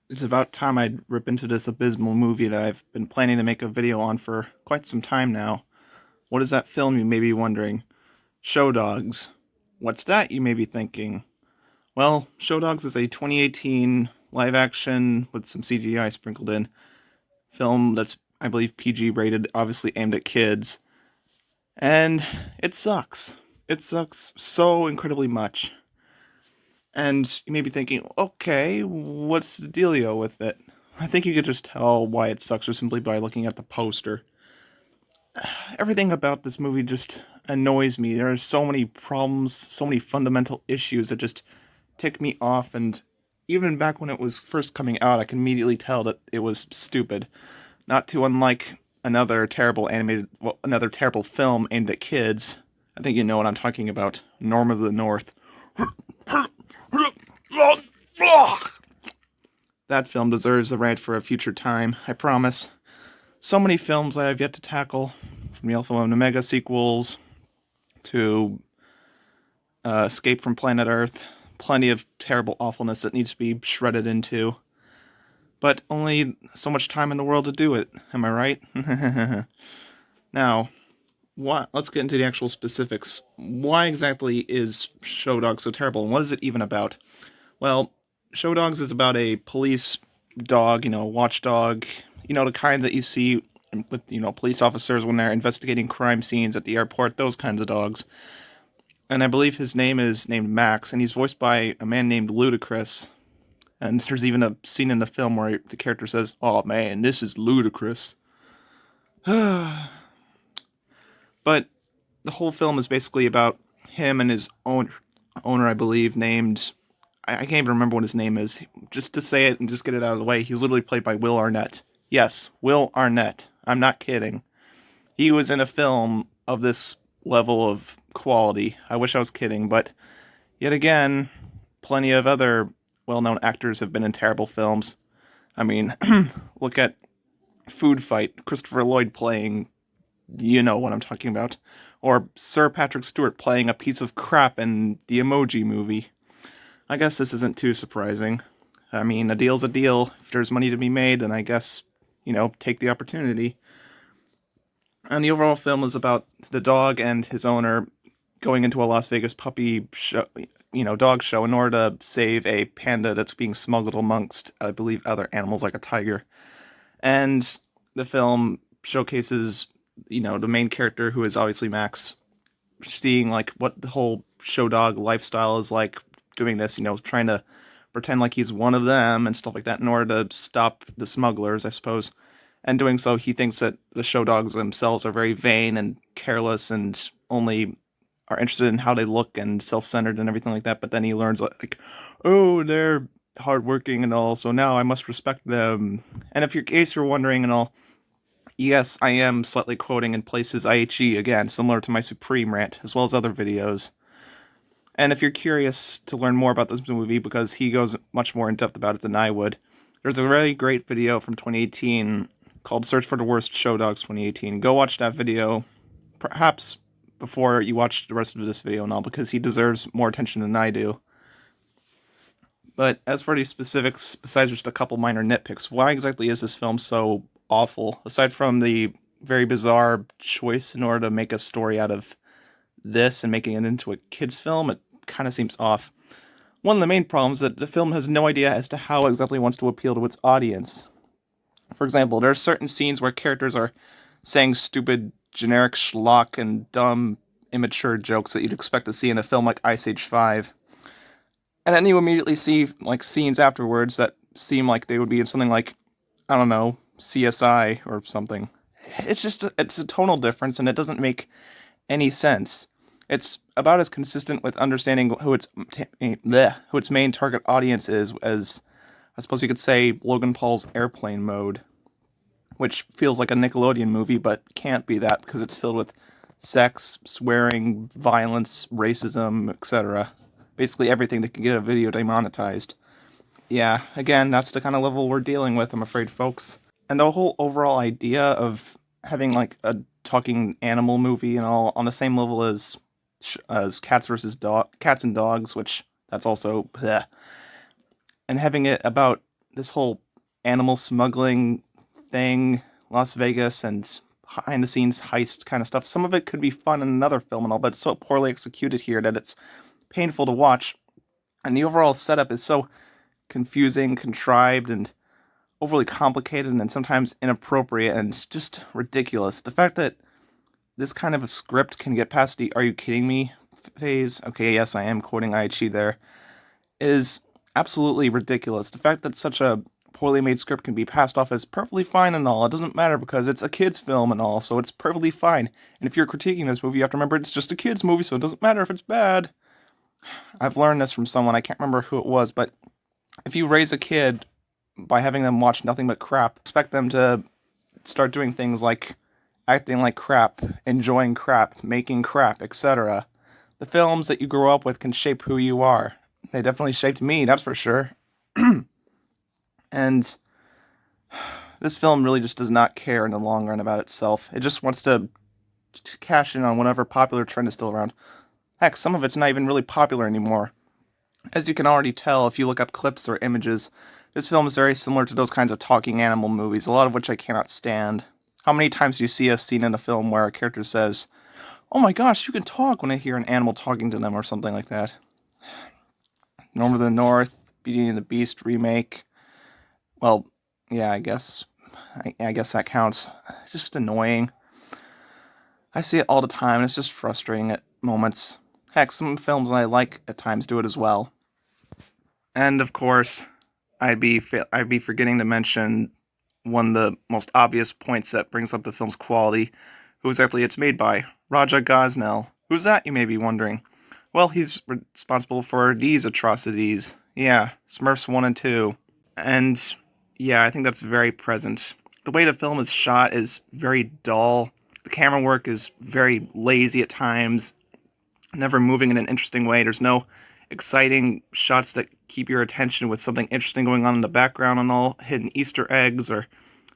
It's about time I'd rip into this abysmal movie that I've been planning to make a video on for quite some time now. What is that film, you may be wondering? Show Dogs. What's that, you may be thinking? Well, Show Dogs is a 2018 live action with some CGI sprinkled in film that's, I believe, PG rated, obviously aimed at kids. And it sucks. It sucks so incredibly much. And you may be thinking, okay, what's the dealio with it? I think you could just tell why it sucks just simply by looking at the poster. Everything about this movie just annoys me. There are so many problems, so many fundamental issues that just tick me off, and even back when it was first coming out, I can immediately tell that it was stupid. Not too unlike another terrible film aimed at kids. I think you know what I'm talking about. Norm of the North. That film deserves a rant for a future time, I promise. So many films I have yet to tackle, from the Alpha and Omega sequels to Escape from Planet Earth. Plenty of terrible awfulness that needs to be shredded into. But only so much time in the world to do it, am I right? Now, let's get into the actual specifics. Why exactly is Show Dogs so terrible, and what is it even about? Well, Show Dogs is about a police dog, watchdog, the kind that you see with, police officers when they're investigating crime scenes at the airport, those kinds of dogs. And I believe his name is named Max, and he's voiced by a man named Ludacris. And there's even a scene in the film where the character says, "Oh man, this is ludicrous." But the whole film is basically about him and his owner, I believe, named I can't even remember what his name is. Just to say it and just get it out of the way, he's literally played by Will Arnett. Yes, Will Arnett. I'm not kidding. He was in a film of this level of quality. I wish I was kidding, but yet again, plenty of other well-known actors have been in terrible films. I mean, look at Food Fight, Christopher Lloyd playing, you know what I'm talking about, or Sir Patrick Stewart playing a piece of crap in the Emoji Movie. I guess this isn't too surprising. I mean, a deal's a deal. If there's money to be made, then I guess, take the opportunity. And the overall film is about the dog and his owner going into a Las Vegas puppy show, dog show in order to save a panda that's being smuggled amongst, I believe, other animals like a tiger. And the film showcases, the main character, who is obviously Max, seeing like what the whole show dog lifestyle is like, doing this, trying to pretend like he's one of them and stuff like that in order to stop the smugglers, I suppose. And doing so, he thinks that the show dogs themselves are very vain and careless and only are interested in how they look and self-centered and everything like that. But then he learns like, oh, they're hardworking and all, so now I must respect them. And if in case you're wondering and all, yes, I am slightly quoting in places IHE again, similar to my Supreme rant, as well as other videos. And if you're curious to learn more about this movie, because he goes much more in depth about it than I would, there's a really great video from 2018 called Search for the Worst Show Dogs 2018. Go watch that video, perhaps before you watch the rest of this video and all, because he deserves more attention than I do. But as for the specifics, besides just a couple minor nitpicks, why exactly is this film so awful? Aside from the very bizarre choice in order to make a story out of this and making it into a kid's film, it kind of seems off. One of the main problems is that the film has no idea as to how exactly it wants to appeal to its audience. For example, there are certain scenes where characters are saying stupid, generic schlock and dumb, immature jokes that you'd expect to see in a film like Ice Age 5. And then you immediately see like scenes afterwards that seem like they would be in something like, I don't know, CSI or something. It's a tonal difference, and it doesn't make any sense. It's about as consistent with understanding who its main target audience is as, I suppose you could say, Logan Paul's Airplane Mode, which feels like a Nickelodeon movie but can't be that because it's filled with sex, swearing, violence, racism, etc. Basically everything that can get a video demonetized. Yeah, again, that's the kind of level we're dealing with, I'm afraid, folks. And the whole overall idea of having like a talking animal movie and all on the same level as cats and dogs, which that's also bleh, and having it about this whole animal smuggling thing, Las Vegas, and behind the scenes heist kind of stuff. Some of it could be fun in another film and all, but it's so poorly executed here that it's painful to watch. And the overall setup is so confusing, contrived, and overly complicated, and sometimes inappropriate and just ridiculous. The fact that this kind of a script can get past the "Are you kidding me?" phase. Okay, yes, I am quoting Aichi there. Is absolutely ridiculous. The fact that such a poorly made script can be passed off as perfectly fine and all, it doesn't matter because it's a kid's film and all, so it's perfectly fine. And if you're critiquing this movie, you have to remember it's just a kid's movie, so it doesn't matter if it's bad. I've learned this from someone, I can't remember who it was, but if you raise a kid by having them watch nothing but crap, expect them to start doing things like acting like crap, enjoying crap, making crap, etc. The films that you grow up with can shape who you are. They definitely shaped me, that's for sure. And this film really just does not care in the long run about itself. It just wants to cash in on whatever popular trend is still around. Heck, some of it's not even really popular anymore. As you can already tell if you look up clips or images, this film is very similar to those kinds of talking animal movies, a lot of which I cannot stand. How many times do you see a scene in a film where a character says, "Oh my gosh, you can talk," when I hear an animal talking to them or something like that? Norm of the North, Beauty and the Beast remake. Well, yeah, I guess that counts. It's just annoying. I see it all the time, and it's just frustrating at moments. Heck, some films I like at times do it as well. And of course, I'd be forgetting to mention one of the most obvious points that brings up the film's quality. Who exactly it's made by? Raja Gosnell. Who's that, you may be wondering? Well, he's responsible for these atrocities. Yeah, Smurfs 1 and 2. And yeah, I think that's very present. The way the film is shot is very dull. The camera work is very lazy at times, never moving in an interesting way. There's no exciting shots that keep your attention with something interesting going on in the background and all, hidden Easter eggs or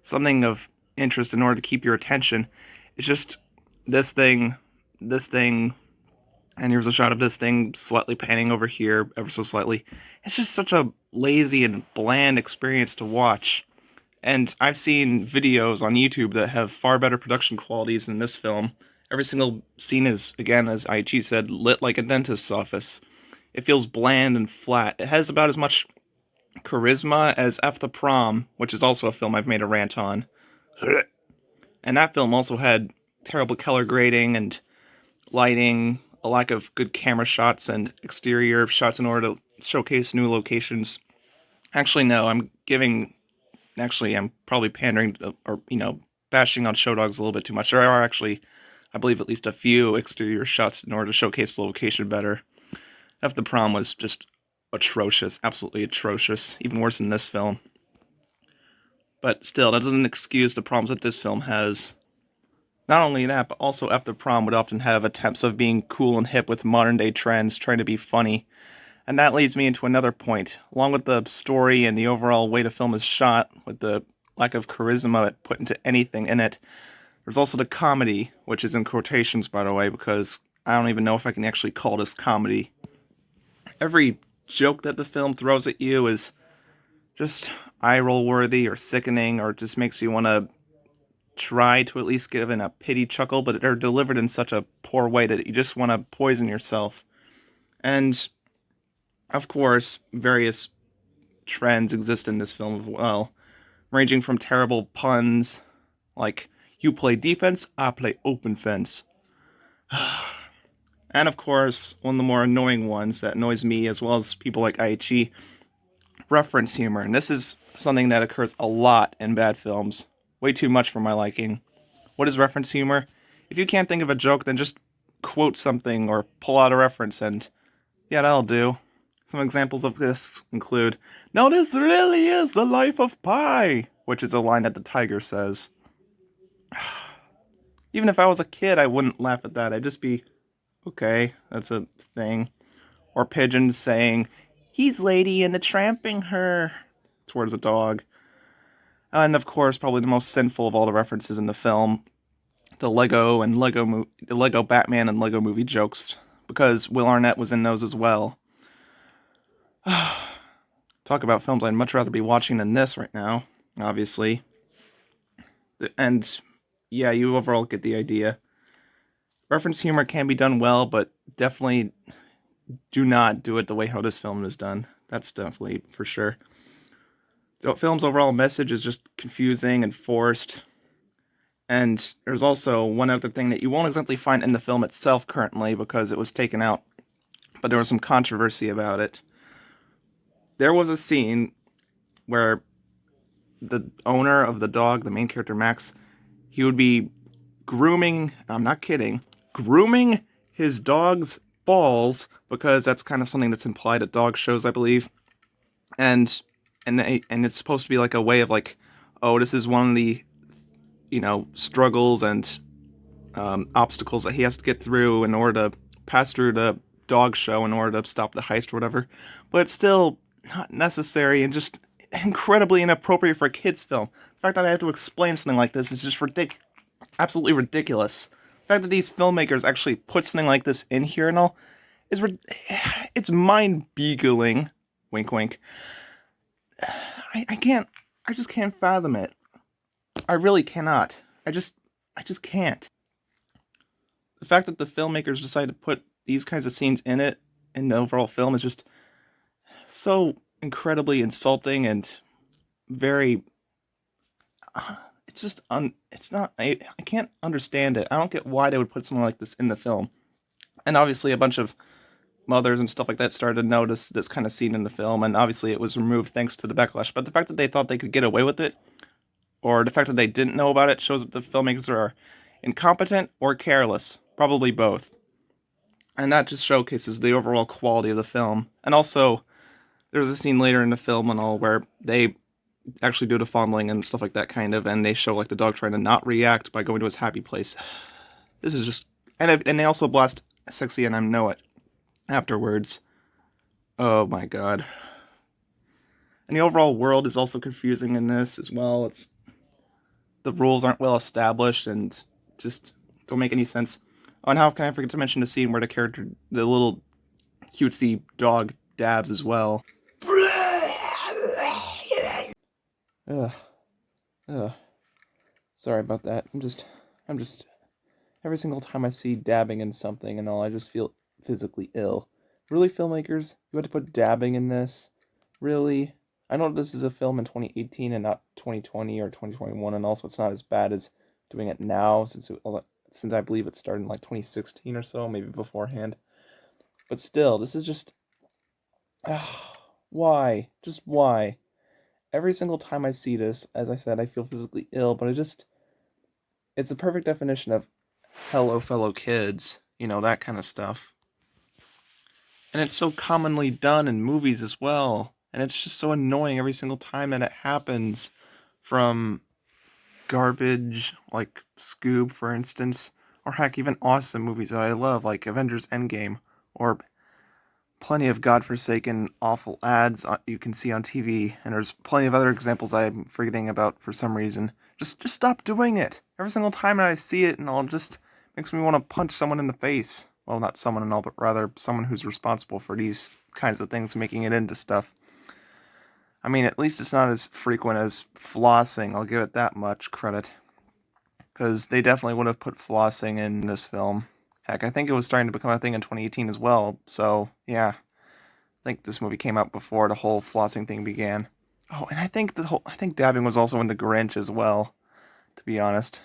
something of interest in order to keep your attention. It's just this thing, and here's a shot of this thing slightly panning over here, ever so slightly. It's just such a lazy and bland experience to watch. And I've seen videos on YouTube that have far better production qualities than this film. Every single scene is, again, as Aichi said, lit like a dentist's office. It feels bland and flat. It has about as much charisma as F the Prom, which is also a film I've made a rant on. And that film also had terrible color grading and lighting, a lack of good camera shots and exterior shots in order to showcase new locations. Actually, no, I'm probably pandering to, or, bashing on Show Dogs a little bit too much. There are actually, I believe, at least a few exterior shots in order to showcase the location better. F the Prom was just atrocious, absolutely atrocious, even worse than this film. But still, that doesn't excuse the problems that this film has. Not only that, but also F the Prom would often have attempts of being cool and hip with modern day trends, trying to be funny. And that leads me into another point. Along with the story and the overall way the film is shot, with the lack of charisma put into anything in it, there's also the comedy, which is in quotations, by the way, because I don't even know if I can actually call this comedy. Every joke that the film throws at you is just eye roll worthy or sickening, or just makes you want to try to at least give in a pity chuckle, but they're delivered in such a poor way that you just want to poison yourself. And of course, various trends exist in this film as well, ranging from terrible puns like "you play defense, I play open fence," and of course, one of the more annoying ones that annoys me as well as people like Aichi, reference humor. And this is something that occurs a lot in bad films, way too much for my liking. What is reference humor? If you can't think of a joke, then just quote something or pull out a reference, and yeah, that'll do. Some examples of this include, "Now this really is the life of Pi," which is a line that the tiger says. Even if I was a kid, I wouldn't laugh at that. I'd just be, okay, that's a thing. Or pigeons saying, "He's lady and a tramping her," towards a dog. And of course, probably the most sinful of all the references in the film, the the Lego Batman and Lego Movie jokes, because Will Arnett was in those as well. talk about films I'd much rather be watching than this right now, obviously. And yeah, you overall get the idea. Reference humor can be done well, but definitely do not do it the way how this film is done. That's definitely for sure. The film's overall message is just confusing and forced. And there's also one other thing that you won't exactly find in the film itself currently because it was taken out, but there was some controversy about it. There was a scene where the owner of the dog, the main character Max, he would be grooming, I'm not kidding, grooming his dog's balls because that's kind of something that's implied at dog shows, I believe. And and it's supposed to be like a way of like, oh, this is one of the, struggles and obstacles that he has to get through in order to pass through the dog show in order to stop the heist or whatever. But it's still not necessary and just incredibly inappropriate for a kids' film. The fact that I have to explain something like this is just absolutely ridiculous. The fact that these filmmakers actually put something like this in here and all is it's mind-boggling. Wink, wink. I can't. I just can't fathom it. I really cannot. I just can't. The fact that the filmmakers decided to put these kinds of scenes in it in the overall film is just so incredibly insulting and very. It's just It's not. I can't understand it. I don't get why they would put something like this in the film. And obviously, a bunch of mothers and stuff like that started to notice this kind of scene in the film, and obviously, it was removed thanks to the backlash. But the fact that they thought they could get away with it, or the fact that they didn't know about it, shows that the filmmakers are incompetent or careless. Probably both. And that just showcases the overall quality of the film. And also, there's a scene later in the film and all where they actually do the fondling and stuff like that kind of, and they show like the dog trying to not react by going to his happy place. This is just, and they also blast "Sexy and I Know It" afterwards. Oh my god. And the overall world is also confusing in this as well. It's the rules aren't well established and just don't make any sense. Oh, and how can I forget to mention the scene where the little cutesy dog dabs as well. Ugh. Ugh. Sorry about that. I'm just, every single time I see dabbing in something and all, I just feel physically ill. Really, filmmakers? You had to put dabbing in this? Really? I know this is a film in 2018 and not 2020 or 2021, and also it's not as bad as doing it now since I believe it started in like 2016 or so, maybe beforehand. But still, this is just why? Just why? Every single time I see this, as I said, I feel physically ill, but it's the perfect definition of hello, fellow kids, that kind of stuff. And it's so commonly done in movies as well. And it's just so annoying every single time that it happens. From garbage, like Scoob, for instance, or heck, even awesome movies that I love, like Avengers Endgame, or plenty of godforsaken, awful ads you can see on TV, and there's plenty of other examples I'm forgetting about for some reason. Just stop doing it. Every single time that I see it, and all just makes me want to punch someone in the face. Well, not someone and all, but rather someone who's responsible for these kinds of things, making it into stuff. I mean, at least it's not as frequent as flossing. I'll give it that much credit, because they definitely would have put flossing in this film. Heck, I think it was starting to become a thing in 2018 as well. So yeah, I think this movie came out before the whole flossing thing began. Oh, and I think dabbing was also in The Grinch as well. To be honest,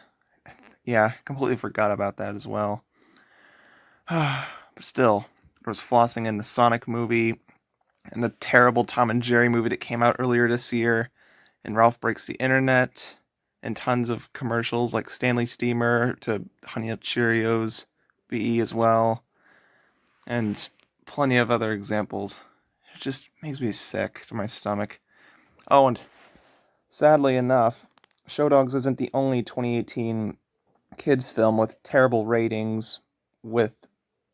yeah, completely forgot about that as well. But still, there was flossing in the Sonic movie, and the terrible Tom and Jerry movie that came out earlier this year, and Ralph Breaks the Internet, and tons of commercials like Stanley Steamer to Honey Nut Cheerios, BE as well, and plenty of other examples. It just makes me sick to my stomach. Oh, and sadly enough, Show Dogs isn't the only 2018 kids film with terrible ratings, with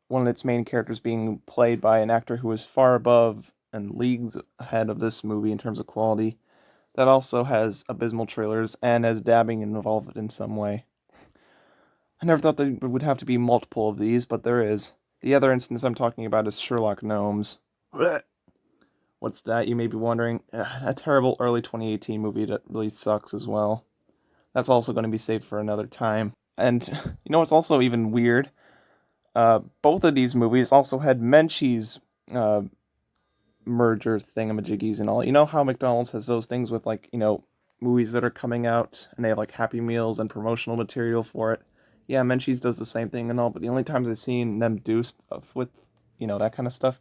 one of its main characters being played by an actor who is far above and leagues ahead of this movie in terms of quality. That also has abysmal trailers and has dabbing involved in some way. I never thought there would have to be multiple of these, but there is. The other instance I'm talking about is Sherlock Gnomes. Well, What's that, you may be wondering? A terrible early 2018 movie that really sucks as well. That's also going to be saved for another time. And you know what's also even weird? Both of these movies also had Menchie's uh, merger thingamajiggies and all. You know how McDonald's has those things with, like, movies that are coming out and they have like Happy Meals and promotional material for it. Yeah, Menchie's does the same thing and all, but the only times I've seen them do stuff with, that kind of stuff,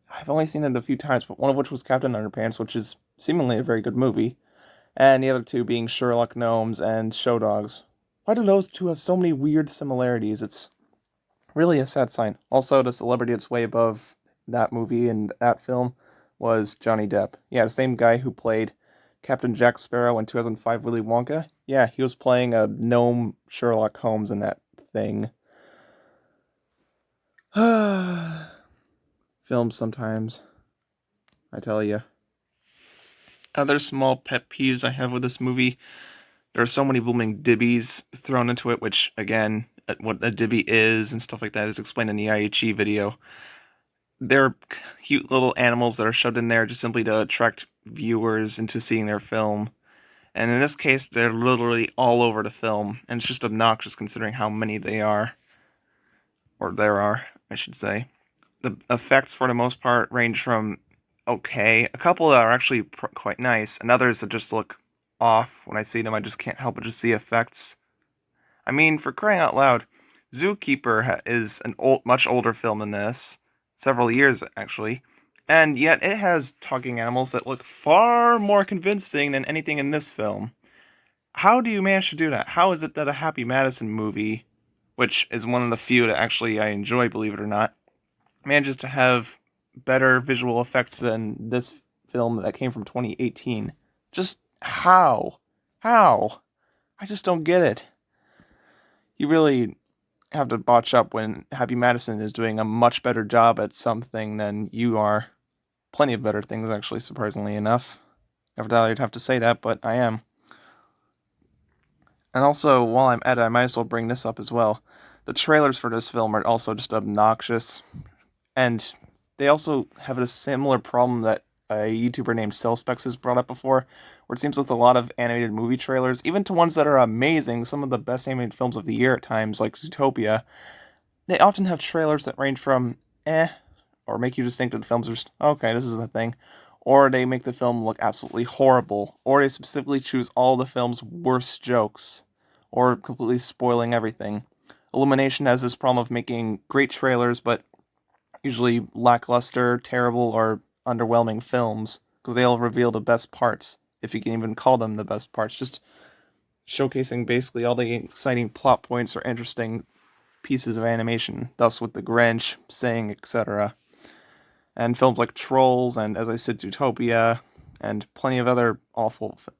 I've only seen it a few times, but one of which was Captain Underpants, which is seemingly a very good movie, and the other two being Sherlock Gnomes and Show Dogs. Why do those two have so many weird similarities? It's really a sad sign. Also, the celebrity that's way above that movie and that film was Johnny Depp. Yeah, the same guy who played Captain Jack Sparrow in 2005 Willy Wonka. Yeah, he was playing a gnome Sherlock Holmes in that thing. Films sometimes, I tell you. Other small pet peeves I have with this movie: there are so many blooming dibbies thrown into it, which, again, what a dibby is and stuff like that is explained in the IHE video. They're cute little animals that are shoved in there just simply to attract viewers into seeing their film. And in this case, they're literally all over the film, and it's just obnoxious considering how many they are. Or there are, I should say. The effects, for the most part, range from okay. A couple that are actually quite nice, and others that just look off. When I see them, I just can't help but just see effects. I mean, for crying out loud, Zookeeper is an much older film than this, several years actually, and yet it has talking animals that look far more convincing than anything in this film. How do you manage to do that? How is it that a Happy Madison movie, which is one of the few that actually I enjoy, believe it or not, manages to have better visual effects than this film that came from 2018? Just how? How? I just don't get it. You really have to botch up when Happy Madison is doing a much better job at something than you are. Plenty of better things, actually, surprisingly enough. Never thought I'd have to say that, but I am. And also, while I'm at it, I might as well bring this up as well. The trailers for this film are also just obnoxious. And they also have a similar problem that a YouTuber named CellSpecs has brought up before, where it seems with a lot of animated movie trailers, even to ones that are amazing, some of the best animated films of the year at times, like Zootopia, they often have trailers that range from or make you just think that the films are just, okay, this is a thing, or they make the film look absolutely horrible, or they specifically choose all the film's worst jokes, or completely spoiling everything. Illumination has this problem of making great trailers, but usually lackluster, terrible, or underwhelming films, because they all reveal the best parts, if you can even call them the best parts, just showcasing basically all the exciting plot points or interesting pieces of animation, thus with the Grinch, Sing, etc. And films like Trolls and, as I said, Zootopia, and plenty of other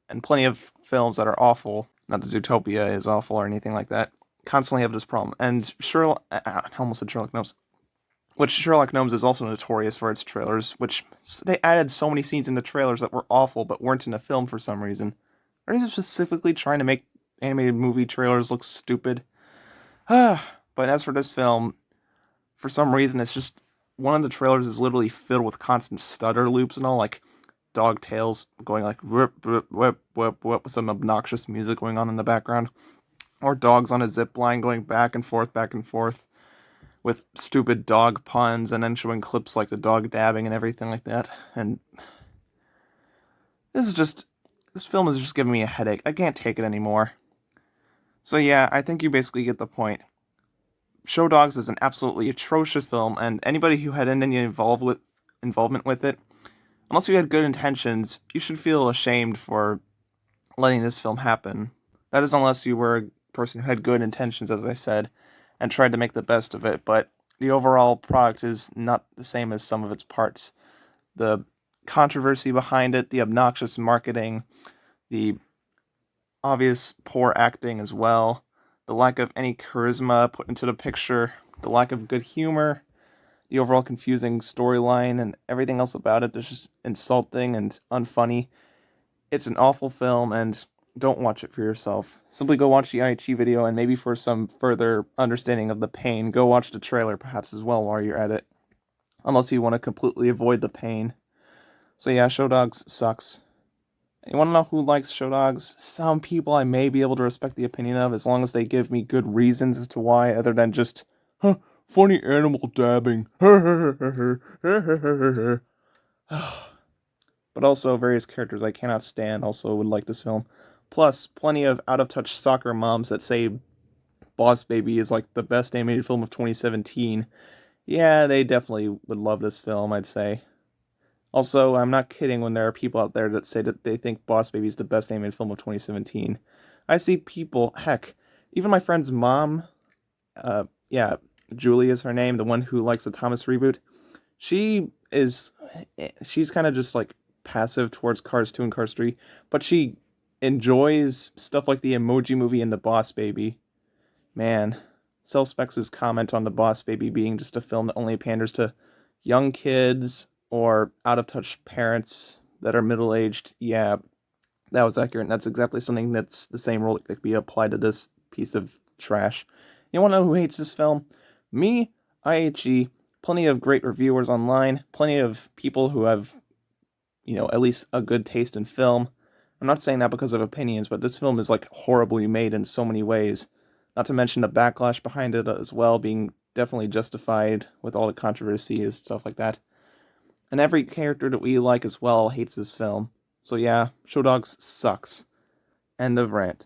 and plenty of films that are awful, not that Zootopia is awful or anything like that, constantly have this problem. And Sherlock, I almost said Sherlock Gnomes, which Sherlock Gnomes is also notorious for its trailers, which they added so many scenes into trailers that were awful but weren't in the film for some reason. Are they specifically trying to make animated movie trailers look stupid? But as for this film, for some reason, it's just one of the trailers is literally filled with constant stutter loops and all, like dog tails going like whip, whip, whip, whip, whip, with some obnoxious music going on in the background, or dogs on a zip line going back and forth with stupid dog puns, and then showing clips like the dog dabbing and everything like that. And this film is just giving me a headache. I can't take it anymore. So yeah, I think you basically get the point. Show Dogs is an absolutely atrocious film, and anybody who had any involvement with it, unless you had good intentions, you should feel ashamed for letting this film happen. That is, unless you were a person who had good intentions, as I said, and tried to make the best of it, but the overall product is not the same as some of its parts. The controversy behind it, the obnoxious marketing, the obvious poor acting as well, the lack of any charisma put into the picture, the lack of good humor, the overall confusing storyline, and everything else about it is just insulting and unfunny. It's an awful film, and don't watch it for yourself. Simply go watch the IHE video, and maybe for some further understanding of the pain, go watch the trailer perhaps as well while you're at it. Unless you want to completely avoid the pain. So yeah, Show Dogs sucks. You want to know who likes Show Dogs? Some people I may be able to respect the opinion of as long as they give me good reasons as to why, other than just, huh, funny animal dabbing. But also, various characters I cannot stand also would like this film. Plus, plenty of out of touch soccer moms that say Boss Baby is like the best animated film of 2017. Yeah, they definitely would love this film, I'd say. Also, I'm not kidding when there are people out there that say that they think Boss Baby is the best animated film of 2017. I see people, heck, even my friend's mom, yeah, Julie is her name, the one who likes the Thomas reboot. She is, she's kind of just like passive towards Cars 2 and Cars 3, but she enjoys stuff like the Emoji Movie and the Boss Baby. Man, Cell Specs' comment on the Boss Baby being just a film that only panders to young kids or out of touch parents that are middle aged. Yeah, that was accurate. And that's exactly something that's the same rule that could be applied to this piece of trash. You want to know who hates this film? Me, IHE, plenty of great reviewers online, plenty of people who have, at least a good taste in film. I'm not saying that because of opinions, but this film is like horribly made in so many ways. Not to mention the backlash behind it as well, being definitely justified with all the controversy and stuff like that. And every character that we like as well hates this film. So yeah, Show Dogs sucks. End of rant.